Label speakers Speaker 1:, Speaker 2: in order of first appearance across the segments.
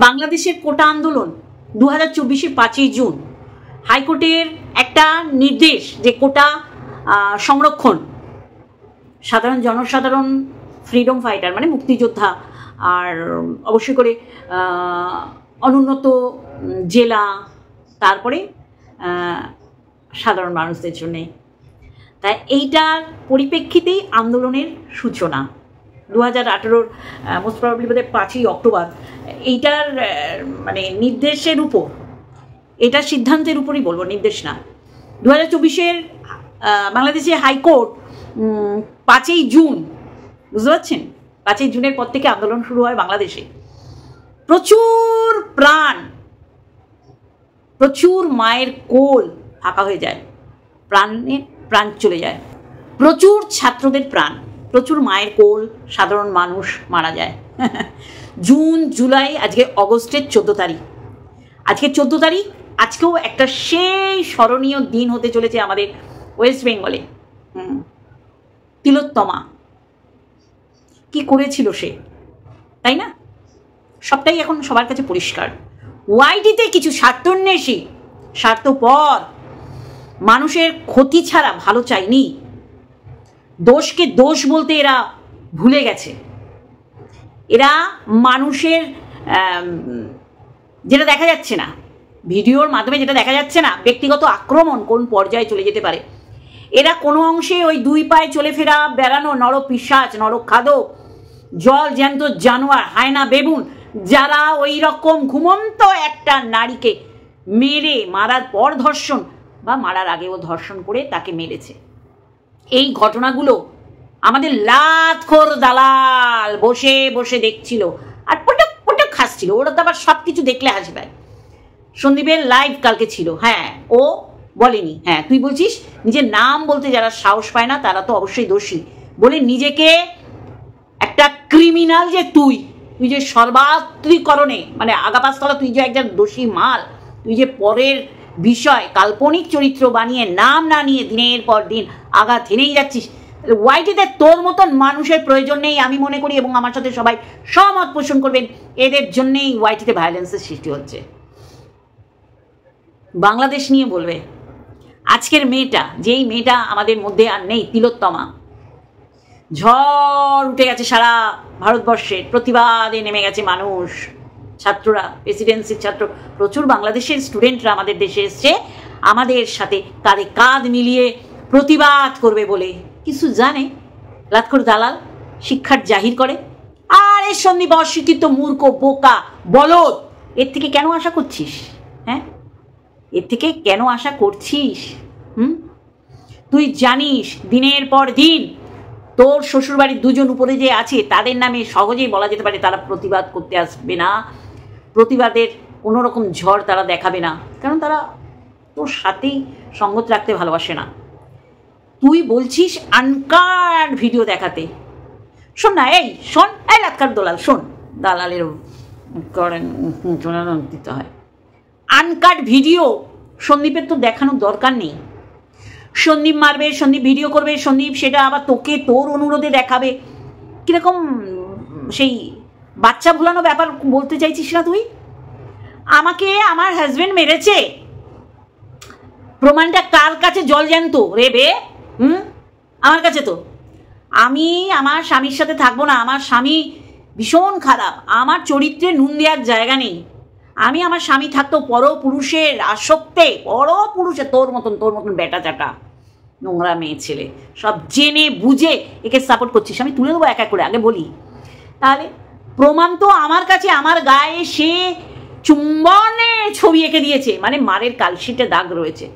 Speaker 1: বাংলাদেশের কোটা আন্দোলন 2024 5ই জুন হাইকোর্টের একটা নির্দেশ যে কোটা সংরক্ষণ সাধারণ জনসাধারণ ফ্রিডম ফাইটার মানে মুক্তিযোদ্ধা আর অবশ্যই করে অনুন্নত জেলা তারপরে সাধারণ মানুষদের জন্যে। তাই এইটার পরিপ্রেক্ষিতেই আন্দোলনের সূচনা 2018 মোস্ট প্রবাবলি বোধহয় 5ই অক্টোবর এইটার মানে নির্দেশের উপর, এটা সিদ্ধান্তের উপরই বলবো, নির্দেশ না। 2024 বাংলাদেশের হাইকোর্ট 5ই জুন, বুঝতে পারছেন, 5ই জুনের পর থেকে আন্দোলন শুরু হয় বাংলাদেশে। প্রচুর প্রাণ, প্রচুর মায়ের কোল ফাঁকা হয়ে যায়, প্রাণ চলে যায়, প্রচুর ছাত্রদের প্রাণ, প্রচুর মায়ের কোল, সাধারণ মানুষ মারা যায়। জুন জুলাই, আজকে অগস্টের 14 তারিখ, আজকে 14 তারিখ, আজকেও একটা সেই স্মরণীয় দিন হতে চলেছে আমাদের ওয়েস্ট বেঙ্গলে। তিলোত্তমা কি করেছিল সে, তাই না? সবটাই এখন সবার কাছে পরিষ্কার। ওয়াইটিতে কিছু স্বার্থন্বেষী, স্বার্থপর মানুষের ক্ষতি ছাড়া ভালো চায়নি, দোষকে দোষ বলতে এরা ভুলে গেছে। এরা মানুষের যেটা দেখা যাচ্ছে না, ভিডিওর মাধ্যমে যেটা দেখা যাচ্ছে না, ব্যক্তিগত আক্রমণ কোন পর্যায়ে চলে যেতে পারে। এরা কোনো অংশে ওই দুই পায়ে চলে ফেরা বেড়ানো নরপিশাচ, নরখাদক, জল জ্যান্ত জানোয়ার, হায়না বেবুন, যারা ওই রকম ঘুমন্ত একটা নারীকে মারার পর ধর্ষণ বা মারার আগেও ধর্ষণ করে তাকে মেরেছে, এই ঘটনাগুলো আমাদের লাতখোর দালাল বসে বসে দেখছিল আর পটক পটক হাসছিল। ওরা তো আবার সব কিছু দেখলে হাসি পায়। সন্দীপের লাইভ কালকে ছিল, হ্যাঁ ও বলেনি, হ্যাঁ তুই বলছিস নিজের নাম বলতে যারা সাহস পায় না তারা তো অবশ্যই দোষী বলে নিজেকে একটা ক্রিমিনাল, যে তুই যে সর্বাত্রিকরণে মানে আগাপাস্তলা তুই যে একজন দোষী মাল, তুই যে পরের বিষয় কাল্পনিক চরিত্র বানিয়ে নাম না নিয়ে দিনের পর দিন আঘাত হেনেই যাচ্ছিস। ওয়াইটিতে তোর মতন মানুষের প্রয়োজন নেই আমি মনে করি, এবং আমার সাথে সবাই সহমত পোষণ করবেন। এদের জন্যেই ওয়াইটিতে ভায়োলেন্সের সৃষ্টি হচ্ছে। বাংলাদেশ নিয়ে বলবে আজকের মেয়েটা, যেই মেয়েটা আমাদের মধ্যে আর নেই, তিলোত্তমা, ঝড় উঠে গেছে সারা ভারতবর্ষের, প্রতিবাদে নেমে গেছে মানুষ, ছাত্ররা, প্রেসিডেন্সির ছাত্র, প্রচুর বাংলাদেশের স্টুডেন্টরা আমাদের দেশে এসছে আমাদের সাথে কাঁধে কাঁধ মিলিয়ে প্রতিবাদ করবে বলে। কিছু জানে লাতখোর দালাল শিক্ষার জাহির করে। আর এর সন্দীপ অশিক্ষিত মূর্খ বোকা বলদ, এর থেকে কেন আশা করছিস? হ্যাঁ, এর থেকে কেন আশা করছিস? তুই জানিস দিনের পর দিন তোর শ্বশুরবাড়ির দুজন উপরে যে আছে তাদের নামে সহজেই বলা যেতে পারে তারা প্রতিবাদ করতে আসবে না, প্রতিবাদের কোনো রকম ঝড় তারা দেখাবে না, কারণ তারা তোর সাথেই সঙ্গত রাখতে ভালোবাসে না। তুই বলছিস আনকাট ভিডিও দেখাতে। শোন না, এই শোন, এই লাতকার দলাল, শোন, দালালের করেন দিতে হয়। আনকাট ভিডিও সন্দীপের তো দেখানোর দরকার নেই। সন্দীপ মারবে, সন্দীপ ভিডিও করবে, সন্দীপ সেটা আবার তোকে তোর অনুরোধে দেখাবে। কীরকম সেই বাচ্চা ভুলানো ব্যাপার বলতে চাইছিস না তুই? আমাকে আমার হাজব্যান্ড মেরেছে, প্রমাণটা কার কাছে জলজ্যান্ত রে বে? আমার কাছে তো। আমি আমার স্বামীর সাথে থাকবো না, আমার স্বামী ভীষণ খারাপ, আমার চরিত্রে নুন দেওয়ার জায়গা নেই। আমি আমার স্বামী থাকতেও পরপুরুষের আসক্তে, পরপুরুষের তোর মতন বেটা চাটা নোংরা মেয়ে ছেলে সব জেনে বুঝে একে সাপোর্ট করছিস। আমি তুলে দেবো এক এক করে, আগে বলি। তাহলে প্রমাণ তো আমার কাছে, আমার গায়ে সে চুম্বনের ছবি এঁকে দিয়েছে, মানে মারের কালশিটে দাগ রয়েছে।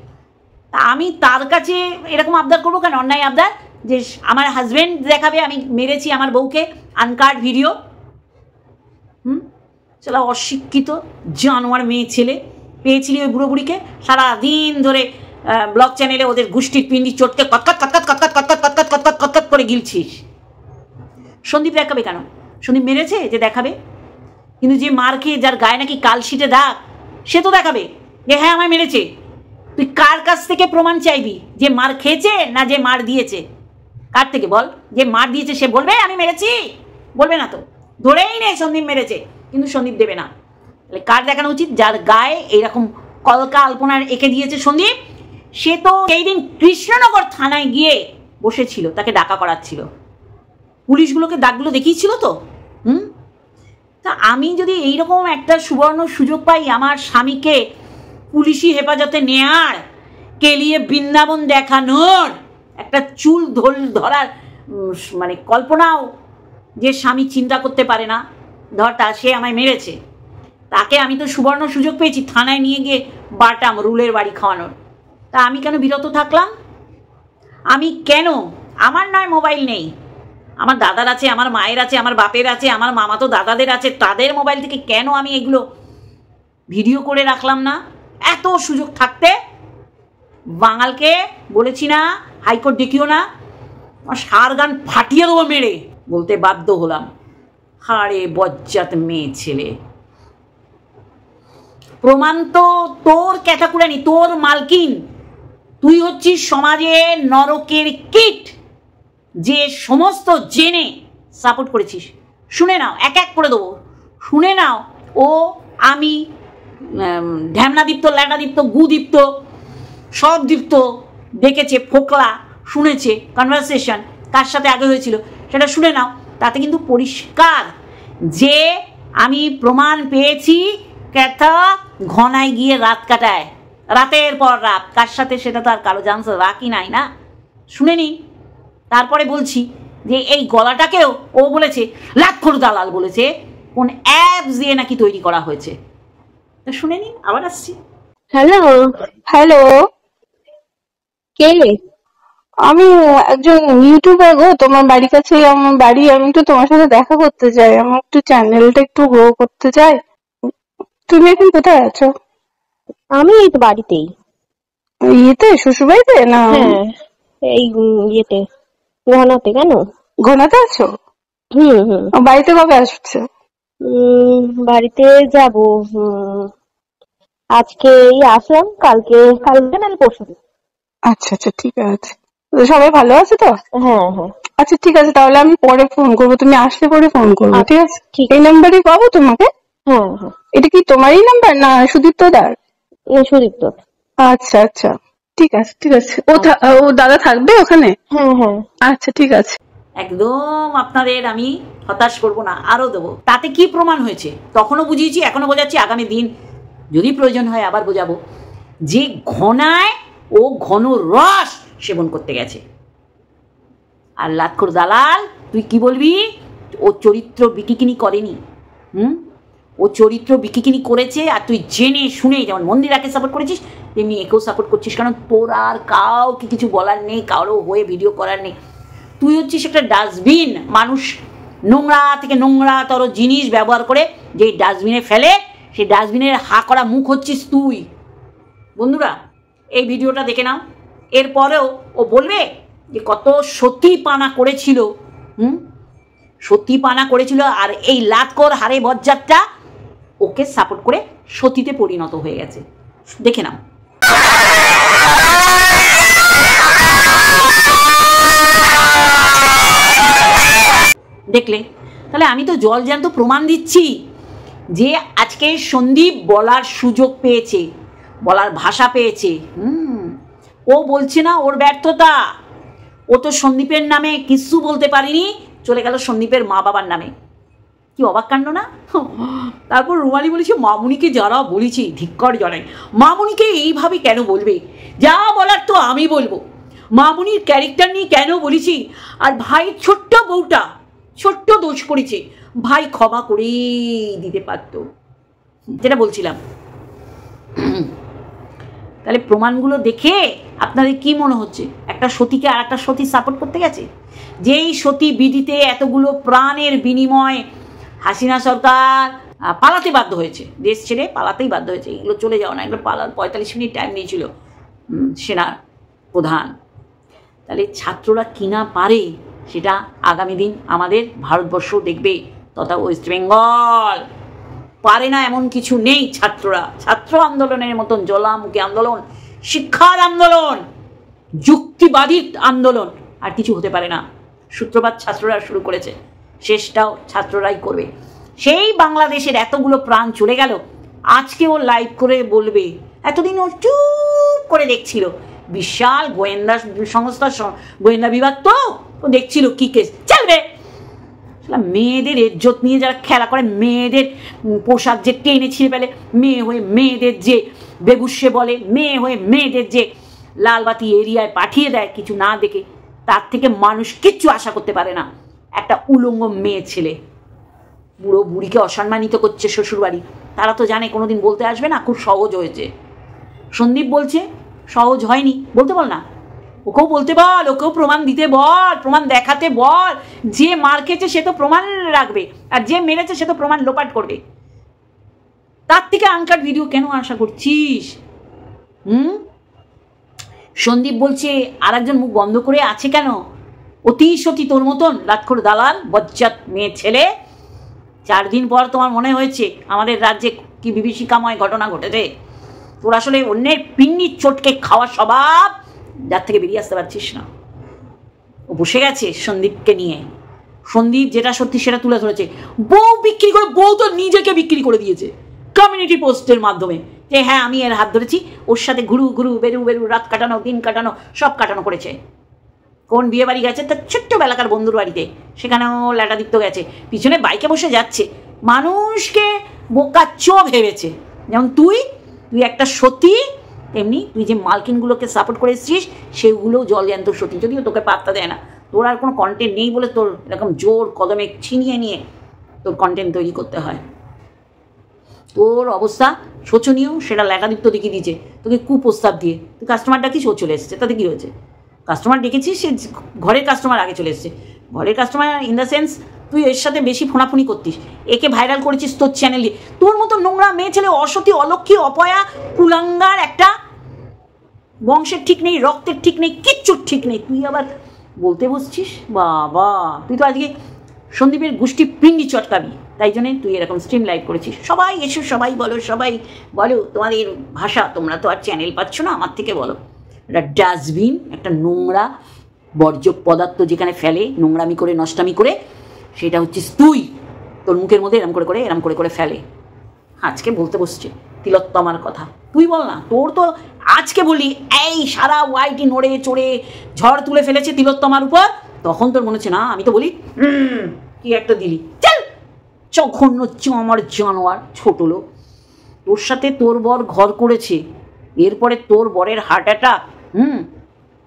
Speaker 1: তা আমি তার কাছে এরকম আবদার করবো কেন? অন্যায় আবদার যে আমার হাজব্যান্ড দেখাবে আমি মেরেছি আমার বউকে, আনকাট ভিডিও। চলো অশিক্ষিত জানোয়ার মেয়ে ছেলে, পেয়েছিলি ওই বুড়ো বুড়িকে, সারাদিন ধরে ব্লগ চ্যানেলে ওদের গোষ্ঠীর পিন্ডি চটকে কতকত কতকত কতকত কতকত কতকত কতকত কতকত করে গিলছিস। সন্দীপ দেখাবে কেন? সন্দীপ মেরেছে যে দেখাবে, কিন্তু যে মার খেয়ে যার গায়ে নাকি কালশিটে দাগ সে তো দেখাবে যে হ্যাঁ আমায় মেরেছে। তুই কার কাছ থেকে প্রমাণ চাইবি? যে মার খেয়েছে না যে মার দিয়েছে? কার থেকে বল? যে মার দিয়েছে সে বলবে আমি মেরেছি? বলবে না তো, ধরেই নেই সন্দীপ মেরেছে, কিন্তু সন্দীপ দেবে না। তাহলে কার দেখানো উচিত? যার গায়ে এইরকম কলকা আলপনার এঁকে দিয়েছে সন্দীপ, সে তো সেই দিন কৃষ্ণনগর থানায় গিয়ে বসেছিল, তাকে ডাকা করাচ্ছিল, পুলিশগুলোকে ডাকগুলো দেখিয়েছিল তো। তা আমি যদি এইরকম একটা সুবর্ণ সুযোগ পাই আমার স্বামীকে পুলিশি হেফাজতে নেয়ার, কেলিয়ে বৃন্দাবন দেখানোর, একটা চুল ধরার মানে কল্পনাও যে স্বামী চিন্তা করতে পারে না, ধরটা সে আমায় মেরেছে, তাকে আমি তো সুবর্ণ সুযোগ পেয়েছি থানায় নিয়ে গিয়ে বাটাম রুলের বাড়ি খাওয়ানোর। তা আমি কেন বিরত থাকলাম? আমি কেন? আমার নয় মোবাইল নেই, আমার দাদার আছে, আমার মায়ের আছে, আমার বাপের আছে, আমার মামাতো দাদাদের আছে, তাদের মোবাইল থেকে কেন আমি এগুলো ভিডিও করে রাখলাম না? এত সুযোগ থাকতে বাঙালকে বলেছি না হাইকোর্ট দেখিও না, আমার সার গান ফাটিয়ে দেবো মেরে, বলতে বাধ্য হলাম। হাড়ে বজ্জাত মেয়ে ছেলে, প্রমাণ তো তোর ক্যাটাকুরানি, তোর মালকিন, তুই হচ্ছিস সমাজের নরকের কীট, যে সমস্ত জেনে সাপোর্ট করেছিস। শুনে নাও, এক এক করে দেবো, শুনে নাও। ও আমি ঢ্যামনাদীপ্ত, ল্যাটাদীপ্ত, গুদীপ্ত, সব দীপ্ত দেখেছে, ফোকলা শুনেছে, কনভারসেশন কার সাথে আগে হয়েছিল সেটা শুনে নাও। তাতে কিন্তু পরিষ্কার যে আমি প্রমাণ পেয়েছি ক্যাথা ঘনায় গিয়ে রাত কাটায়, রাতের পর রাত, কার সাথে সেটা তো আর কারো জানতে বাকি নাই না। শুনে নিন, তারপরে বলছি যে এই গলাটাকেও ও বলেছে লাক্ষর দালাল বলেছে, কোন অ্যাপস দিয়ে নাকি তৈরি করা হয়েছে। তা শুনে নিন, আবার আসছি।
Speaker 2: হ্যালো হ্যালো, কে? আমি একজন ইউটিউবার গো, তোমার বাড়ির কাছে আমার বাড়ি, আমি একটু তোমার সাথে দেখা করতে চাই, আমার একটু চ্যানেলটা একটু গ্রো করতে চাই। তুমি এখন কোথায় আছো?
Speaker 3: আমি এই তো বাড়িতেই।
Speaker 2: ইয়েতে, শ্বশুর বাড়িতে? না
Speaker 3: হ্যাঁ, এই ইয়েতে ঘনাতে। কেন?
Speaker 2: ঘনাতে আছো? বাড়িতে কবে আসছো?
Speaker 3: বাড়িতে যাব আজকে এই আসলাম, কালকে নাহলে পরশু।
Speaker 2: আচ্ছা আচ্ছা, ঠিক আছে। সবাই ভালো আছে তো?
Speaker 3: হ্যাঁ হ্যাঁ।
Speaker 2: আচ্ছা ঠিক আছে, তাহলে আমি পরে ফোন করবো, তুমি আসলে পরে ফোন করবো, ঠিক আছে? এই নাম্বারে পাবো তোমাকে?
Speaker 3: হ্যাঁ হ্যাঁ।
Speaker 2: এটা কি তোমারই নাম্বার না সুদীপ্ত দার?
Speaker 3: সুদীপ্ত।
Speaker 2: আচ্ছা আচ্ছা, ঠিক আছে ঠিক আছে। ও দাদা থাকবে ওখানে?
Speaker 3: হ্যাঁ হ্যাঁ।
Speaker 2: আচ্ছা ঠিক আছে।
Speaker 1: একদম আপনাদের আমি হতাশ করব না, আরো দেবো। তাতে কি প্রমাণ হয়েছে তখনও বুঝিয়েছি, এখনো বোঝাচ্ছি, আগামী দিন যদি প্রয়োজন হয় আবার বোঝাবো, যে ঘনায় ও ঘন রস সেবন করতে গেছে। আর লাক্ষর দালাল তুই কি বলবি? ও চরিত্র বিকিকিনি করেনি, ও চরিত্র বিকিকিনি করেছে। আর তুই জেনে শুনে যেমন মন্দিরাকে সাপোর্ট করেছিস তেমনি একেও সাপোর্ট করছিস, কারণ তোর আর কাউকে কিছু বলার নেই, কারো হয়ে ভিডিও করার নেই। তুই হচ্ছিস একটা ডাস্টবিন, মানুষ নোংরা থেকে নোংরাতর জিনিস ব্যবহার করে যে ডাস্টবিনে ফেলে, সেই ডাস্টবিনের হা করা মুখ হচ্ছিস তুই। বন্ধুরা এই ভিডিওটা দেখে নাও, এরপরেও ও বলবে যে কত সতী পানা করেছিল, সতী পানা করেছিল, আর এই লাতকর হারে বজ্জাতটা ওকে সাপোর্ট করে সতীতে পরিণত হয়ে গেছে। দেখে নাও। দেখলে? তাহলে আমি তো জল জ্যান্ত প্রমাণ দিচ্ছি যে আজকে সন্দীপ বলার সুযোগ পেয়েছে, বলার ভাষা পেয়েছে। ও বলছে না ওর ব্যর্থতা, ও তো সন্দীপের নামে কিছু বলতে পারিনি, চলে গেল সন্দীপের মা বাবার নামে। কি অবাক কাণ্ড না? তারপর রুমালি বলেছে মামুনিকে যারা বলেছি ধিক্কার জানাই, মামুনিকে এইভাবে কেন বলবে? যা বলার তো আমি বলবো, মামুনির ক্যারেক্টার নিয়ে কেন বলেছি? আর ভাই ছোট্ট বউটা ছোট্ট দোষ করেছে, ভাই ক্ষমা করে দিতে পারত, যেটা বলছিলাম। তাহলে প্রমাণগুলো দেখে আপনাদের কি মনে হচ্ছে একটা সতীকে আর একটা সতী সাপোর্ট করতে গেছে? যেই সতী বিধিতে এতগুলো প্রাণের বিনিময় হাসিনা সরকার পালাতে বাধ্য হয়েছে, দেশ ছেড়ে পালাতেই বাধ্য হয়েছে। এগুলো চলে যাও না, এগুলো পালার 45 মিনিট টাইম নিয়েছিল সেনা প্রধান। তাহলে ছাত্ররা কিনা পারে সেটা আগামী দিন আমাদের ভারতবর্ষ দেখবে, তথা ওয়েস্ট বেঙ্গল। পারে না এমন কিছু নেই ছাত্ররা। ছাত্র আন্দোলনের মতন জ্বলামুখী আন্দোলন, শিক্ষার আন্দোলন, যুক্তিবাদী আন্দোলন আর কিছু হতে পারে না। সূত্রপাত ছাত্ররা শুরু করেছে, শেষটাও ছাত্ররাই করবে। সেই বাংলাদেশের এতগুলো প্রাণ চলে গেল, আজকে ও লাইভ করে বলবে। এতদিন ও চুপ করে দেখছিল, বিশাল গোয়েন্দা সংস্থা, গোয়েন্দা বিভাগ, তো ও দেখছিল কি কেস চলবে। মেয়েদের ইজ্জত নিয়ে যারা খেলা করে, মেয়েদের পোশাক যে টেনে ছিঁড়ে ফেলে, মেয়ে হয়ে মেয়েদের যে বেগুসে বলে, মেয়ে হয়ে মেয়েদের যে লালবাতি এরিয়ায় পাঠিয়ে দেয় কিছু না দেখে, তার থেকে মানুষ কিচ্ছু আশা করতে পারে না। একটা উলঙ্গ মেয়ে ছেলে বুড়ো বুড়িকে অসম্মানিত করছে শ্বশুরবাড়ি, তারা তো জানে কোনোদিন বলতে আসবে না, খুব সহজ হয়েছে। সন্দীপ বলছে সহজ হয়নি, বলতে বল না, ওকেও বলতে বল, ওকেও প্রমাণ দিতে বল, প্রমাণ দেখাতে বল। যে মার খেয়েছে সে তো প্রমাণ রাখবে, আর যে মেরেছে সে তো প্রমাণ লোপাট করবে। তার থেকে আনকাট ভিডিও কেন আশা করছিস? সন্দীপ বলছে আর একজন মুখ বন্ধ করে আছে কেন? অতি সতী তোর মতন লাটখোর দালাল বজ্জাত মেয়ে ছেলে। 4 দিন পর তোমার মনে হয়েছে আমাদের রাজ্যে কি বিভীষিকাময় ঘটনা ঘটেছে। তোর আসলে অন্যের পিন্নির চটকে খাওয়া স্বভাব, যার থেকে বেরিয়ে আসতে পারছিস না। ও বসে গেছে সন্দীপকে নিয়ে। সন্দীপ যেটা সত্যি সেটা তুলে ধরেছে। বউ বিক্রি করে, বউ তো নিজেকে বিক্রি করে দিয়েছে কমিউনিটি পোস্টের মাধ্যমে, যে হ্যাঁ আমি এর হাত ধরেছি, ওর সাথে ঘুরু ঘুরু বেরু বেরু, রাত কাটানো দিন কাটানো সব কাটানো করেছে। কোন বিয়ে বাড়ি গেছে? তার ছোট্টবেলাকার বন্ধুর বাড়িতে, সেখানেও ল্যাটাদিত্য গেছে, পিছনে বাইকে বসে যাচ্ছে, মানুষকে বোকাচ্চো ভেবেছে। যেমন তুই একটা সতী, তেমনি তুই যে মালকিনগুলোকে সাপোর্ট করে এসেছিস সেগুলোও জলজ্যান্ত সতী, যদিও তোকে পাত্তা দেয় না। তোর আর কোনো কন্টেন্ট নেই বলে তোর এরকম জোর কদমে ছিনিয়ে নিয়ে তোর কন্টেন্ট তৈরি করতে হয়। তোর অবস্থা শোচনীয়, সেটা ল্যাটাদিত্য দেখিয়ে দিয়েছে তোকে কুপ্রস্তাব দিয়ে। তুই কাস্টমার ডাকিস, ও চলে এসেছে, তাতে কী হয়েছে? কাস্টমার ডেকেছিস, সে ঘরের কাস্টমার আগে চলে এসছে। ঘরের কাস্টমার ইন দ্য সেন্স তুই এর সাথে বেশি ফোনাফুনি করতিস, একে ভাইরাল করেছিস তোর চ্যানেলে। তোর মতো নোংরা মেয়ে ছেলে, অসতী, অলক্ষী, অপয়া, কুলাঙ্গার একটা, বংশের ঠিক নেই, রক্তের ঠিক নেই, কিচ্ছুর ঠিক নেই, তুই আবার বলতে বসছিস। বাবা, তুই তো আজকে সন্দীপের গোষ্ঠী পিন্ডি চটকাবি, তাই জন্যে তুই এরকম স্ট্রিম লাইভ করেছিস। সবাই এসো, সবাই বলো, সবাই বলো তোমাদের ভাষা, তোমরা তো আর চ্যানেল পাচ্ছ না, আমার থেকে বলো। একটা ডাস্টবিন, একটা নোংরা বর্জ্য পদার্থ যেখানে ফেলে নোংরামি করে, নষ্টামি করে, সেটা হচ্ছিস তুই। তোর মুখের মধ্যে এরম করে করে এরম করে করে ফেলে। আজকে বলতে বসছে তিলোত্তমার কথা, তুই বল না। তোর তো আজকে বলি এই সারা ওয়াইটি নড়ে চড়ে ঝড় তুলে ফেলেছে তিলোত্তমার উপর, তখন তোর মনে হচ্ছে না, আমি তো বলি কি একটা দিলি, চল জঘন্য আমার জানোয়ার ছোট লোক। তোর সাথে তোর বর ঘর করেছে, এরপরে তোর বরের হার্ট অ্যাটাক,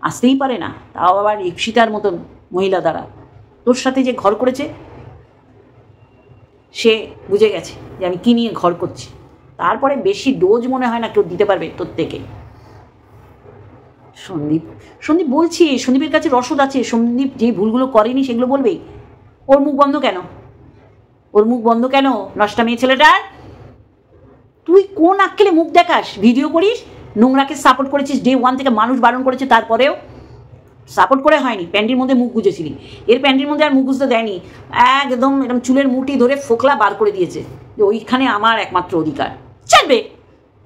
Speaker 1: আসতেই পারে না, তাও আবার ইপসিতার মতন মহিলা দ্বারা। তোর সাথে যে ঘর করেছে সে বুঝে গেছে যে আমি কী নিয়ে ঘর করছি, তারপরে বেশি ডোজ মনে হয় না কেউ দিতে পারবে তোর থেকে। সন্দীপ বলছি, সন্দীপের কাছে রসদ আছে, সন্দীপ যে ভুলগুলো করেনি সেগুলো বলবেই। ওর মুখ বন্ধ কেন? ওর মুখ বন্ধ কেন নষ্টা মেয়ে ছেলেটার? তুই কোন আক্কেলে মুখ দেখাস, ভিডিও করিস, নোংরাকে সাপোর্ট করেছিস ডে 1 থেকে, মানুষ বারণ করেছে তারপরেও সাপোর্ট করে হয়নি, প্যান্টির মধ্যে মুখ গুজেছিলি। এর প্যান্টির মধ্যে আর মুখ গুজতে দেয়নি, একদম এরকম চুলের মুঠি ধরে ফোকলা বার করে দিয়েছে যে ওইখানে আমার একমাত্র অধিকার, চলবে।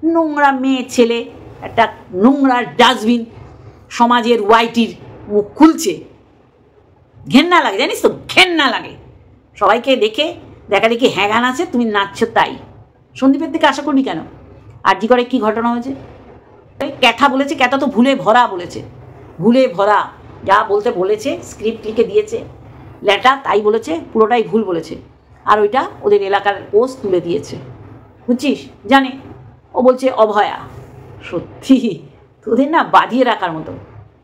Speaker 1: নোংরা মেয়ে ছেলে, একটা নোংরা ডাস্টবিন, সমাজের ওয়াইটির মুখ খুলছে। ঘেন্না লাগে, জানিস তো, ঘেন্না লাগে। সবাইকে দেখে দেখা দেখি হ্যাগান আছে, তুমি নাচছো তাই। সন্দীপের থেকে আশা করবি কেন? আর জি করে কী ঘটনা হয়েছে? ক্যাথা বলেছে, ক্যাথা তো ভুলে ভরা বলেছে, ভুলে ভরা, যা বলতে বলেছে স্ক্রিপ্ট লিখে দিয়েছে ল্যাটা, তাই বলেছে, পুরোটাই ভুল বলেছে। আর ওইটা ওদের এলাকার পোস্ট তুলে দিয়েছে, বুঝছিস, জানে। ও বলছে অভয়া। সত্যি তোদের না বাঁধিয়ে রাখার মতো।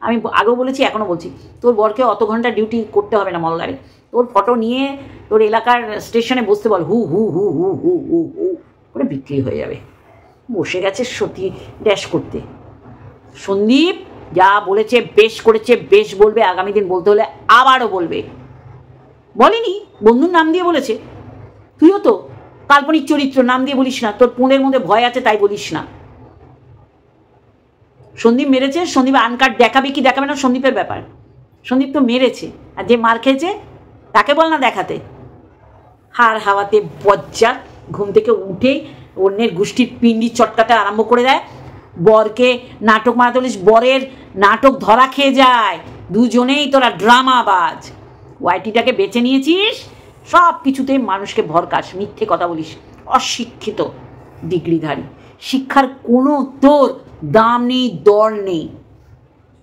Speaker 1: আমি আগেও বলেছি, এখনও বলছি, তোর বরকে অত ঘন্টা ডিউটি করতে হবে না মলদারে, তোর ফটো নিয়ে তোর এলাকার স্টেশনে বসতে বল, হু হু হু হু হু হু হু করে বিক্রি হয়ে যাবে। বসে গেছে সত্যি ড্যাশ করতে। সন্দীপ যা বলেছে বেশ করেছে, বেশ বলবে, আগামী দিন বলতে হলে আবারও বলবে। বলেনি, বন্ধুর নাম দিয়ে বলেছে। তুইও তো কাল্পনিক চরিত্র, নাম দিয়ে বলিস না, তোর পোঁদের মধ্যে ভয় আছে তাই বলিস না। সন্দীপ মেরেছে, সন্দীপ আনকাট দেখাবে কি দেখাবে না সন্দীপের ব্যাপার। সন্দীপ তো মেরেছে, আর যে মার খেয়েছে তাকে বল না দেখাতে। হার হাওয়াতে বজ্জাত, ঘুম থেকে উঠেই অন্যের গোষ্ঠীর পিন্ডি চটকাতে আরম্ভ করে দেয়। বরকে নাটক মারাতে বলিস, বরের নাটক ধরা খেয়ে যায়। দুজনেই তোরা ড্রামাবাজ। ওয়াইটিটাকে বেছে নিয়েছিস, সব কিছুতে মানুষকে ভরকাস, মিথ্যে কথা বলিস, অশিক্ষিত ডিগ্রিধারী। শিক্ষার কোনো তোর দাম নেই, দর নেই,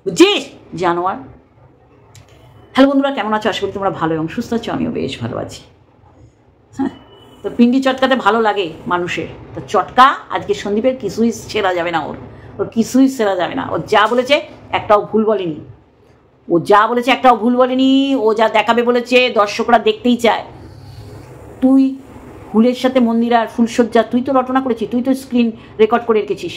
Speaker 1: বুঝছিস জানোয়ার। হ্যালো বন্ধুরা, কেমন আছো? আশা করি তোমরা ভালো এবং সুস্থ আছো। আমিও বেশ ভালো আছি। হ্যাঁ, তো পিন্ডি চটকাতে ভালো লাগে মানুষের, তো চটকা আজকে সন্দীপের কিছুই ছেড়া যাবে না, ওর কিছুই ছেড়া যাবে না। ও যা বলেছে একটাও ভুল বলেনি, ও যা দেখাবে বলেছে দর্শকরা দেখতেই চায়। তুই ফুলের সাথে মন্দিরার ফুলসজ্জা তুই তো রটনা করেছিস, তুই তো স্ক্রিন রেকর্ড করে রেখেছিস,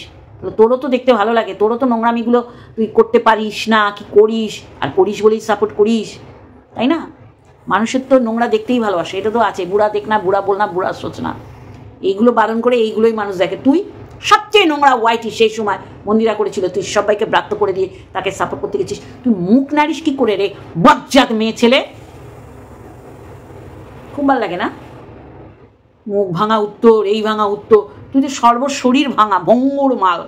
Speaker 1: তোরও তো দেখতে ভালো লাগে, তোরও তো নোংরামিগুলো তুই করতে পারিস না, কি করিস, আর করিস বলেই সাপোর্ট করিস, তাই না? মানুষের তো নোংরা দেখতেই ভালোবাসে, এটা তো আছে। বুড়া দেখ না, বুড়া বল না, বুড়া সোচ না, এইগুলো বারণ করে এইগুলোই মানুষ দেখে। তুই সবচেয়ে নোংরা ওয়াইটি সেই সময় মন্দিরা করেছিল, তুই সবাইকে ব্রাত্য করে দিয়ে তাকে সাপোর্ট করতে গেছিস। তুই মুখ নাড়িস কি করে রে বজ্জাত মেয়ে ছেলে? খুব ভালো লাগে না? মুখ ভাঙা উত্তর, এই ভাঙা উত্তর, তুই তো সর্বশরীর ভাঙা ভঙ্গুর মাল।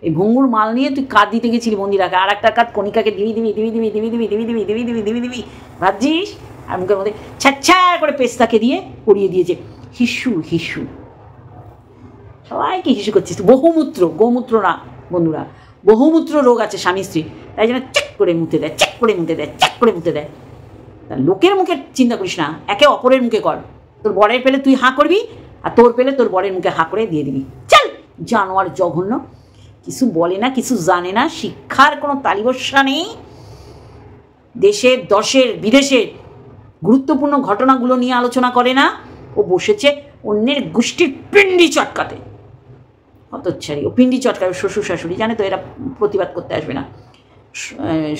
Speaker 1: এই ভঙ্গুর মাল নিয়ে তুই কাঁদ দিতে গেছিলি মন্দিরাকে, আর একটা কাঁদ কণিকাকে দিবি ভাবছিস, আর মুখের মধ্যে ছ্যা করে পেস্তাকে দিয়ে পরিয়ে দিয়েছে হিসু। সবাইকে হিসু করছিস। বহুমূত্র, গোমূত্র না বন্ধুরা, বহুমূত্র রোগ আছে স্বামী স্ত্রী, তাই জন্য চেক করে মুতে দেয়। তা লোকের মুখে চিন্তা করিস না, একে অপরের মুখে কর। তোর বরের পেলে তুই হাঁ করবি, আর তোর পেলে তোর বরের মুখে হাঁ করে দিয়ে দিবি। চল জানোয়ার, জঘন্য, কিছু বলে না, কিছু জানে না, শিক্ষার কোনো তালিবস্যা নেই। দেশের, দশের, বিদেশের গুরুত্বপূর্ণ ঘটনাগুলো নিয়ে আলোচনা করে না। ও বসেছে অন্যের গোষ্ঠীর পিন্ডি চটকাতে। হতচ্ছাড়ি, ও পিন্ডি চটকায়, শ্বশুর শাশুড়ি জানে তো এরা প্রতিবাদ করতে আসবে না।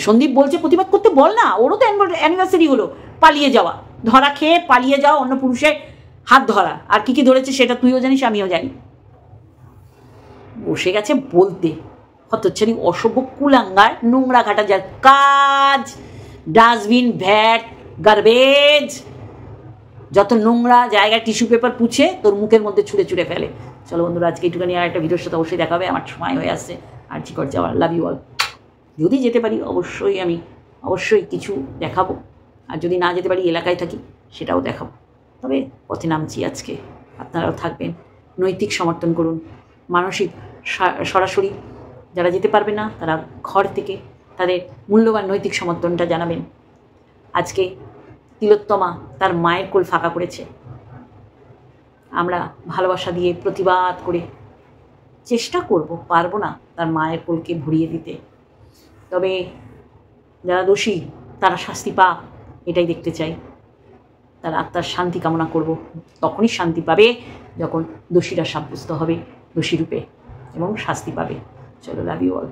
Speaker 1: সন্দীপ বলছে প্রতিবাদ করতে বল না, ওরও তো অ্যানিভার্সারি হলো, পালিয়ে যাওয়া, ধরা খেয়ে পালিয়ে যাওয়া, অন্য পুরুষের হাত ধরা, আর কি ধরেছে সেটা তুইও জানিস, আমিও জানি। বসে গেছে বলতে, হতচ্ছাড়ি, অসভ্য, কুলাঙ্গার, নোংরা ঘাটা যার কাজ, ডাস্টবিন, ভ্যাট, গার্বেজ, যত নোংরা জায়গায় টিস্যু পেপার পুছে তোর মুখের মধ্যে ছুঁড়ে ফেলে। চলো বন্ধুরা, আজকে একটুখানি আর একটা ভিডিওর সাথে অবশ্যই দেখাবে, আমার সময় হয়ে আসছে আর কি করে যাওয়ার। Love you all. যদি যেতে পারি অবশ্যই কিছু দেখাবো, আর যদি না যেতে পারি, এলাকায় থাকি, সেটাও দেখাবো। তবে পথে নামছি আজকে, আপনারাও থাকবেন, নৈতিক সমর্থন করুন, মানসিক সরাসরি যারা যেতে পারবে না তারা ঘর থেকে তাদের মূল্যবান নৈতিক সমর্থনটা জানাবেন। আজকে তিলোত্তমা তার মায়ের কোল ফাঁকা করেছে, আমরা ভালোবাসা দিয়ে প্রতিবাদ করে চেষ্টা করব, পারবো না তার মায়ের কোলকে ভরিয়ে দিতে। তবে যারা দোষী তারা শাস্তি পাক, এটাই দেখতে চাই। তার আত্মার শান্তি কামনা করব। তখনই শান্তি পাবে যখন দোষীরা সাব্যস্ত হবে দোষী রূপে এবং শাস্তি পাবে। চলো, লাভ ইউ অল।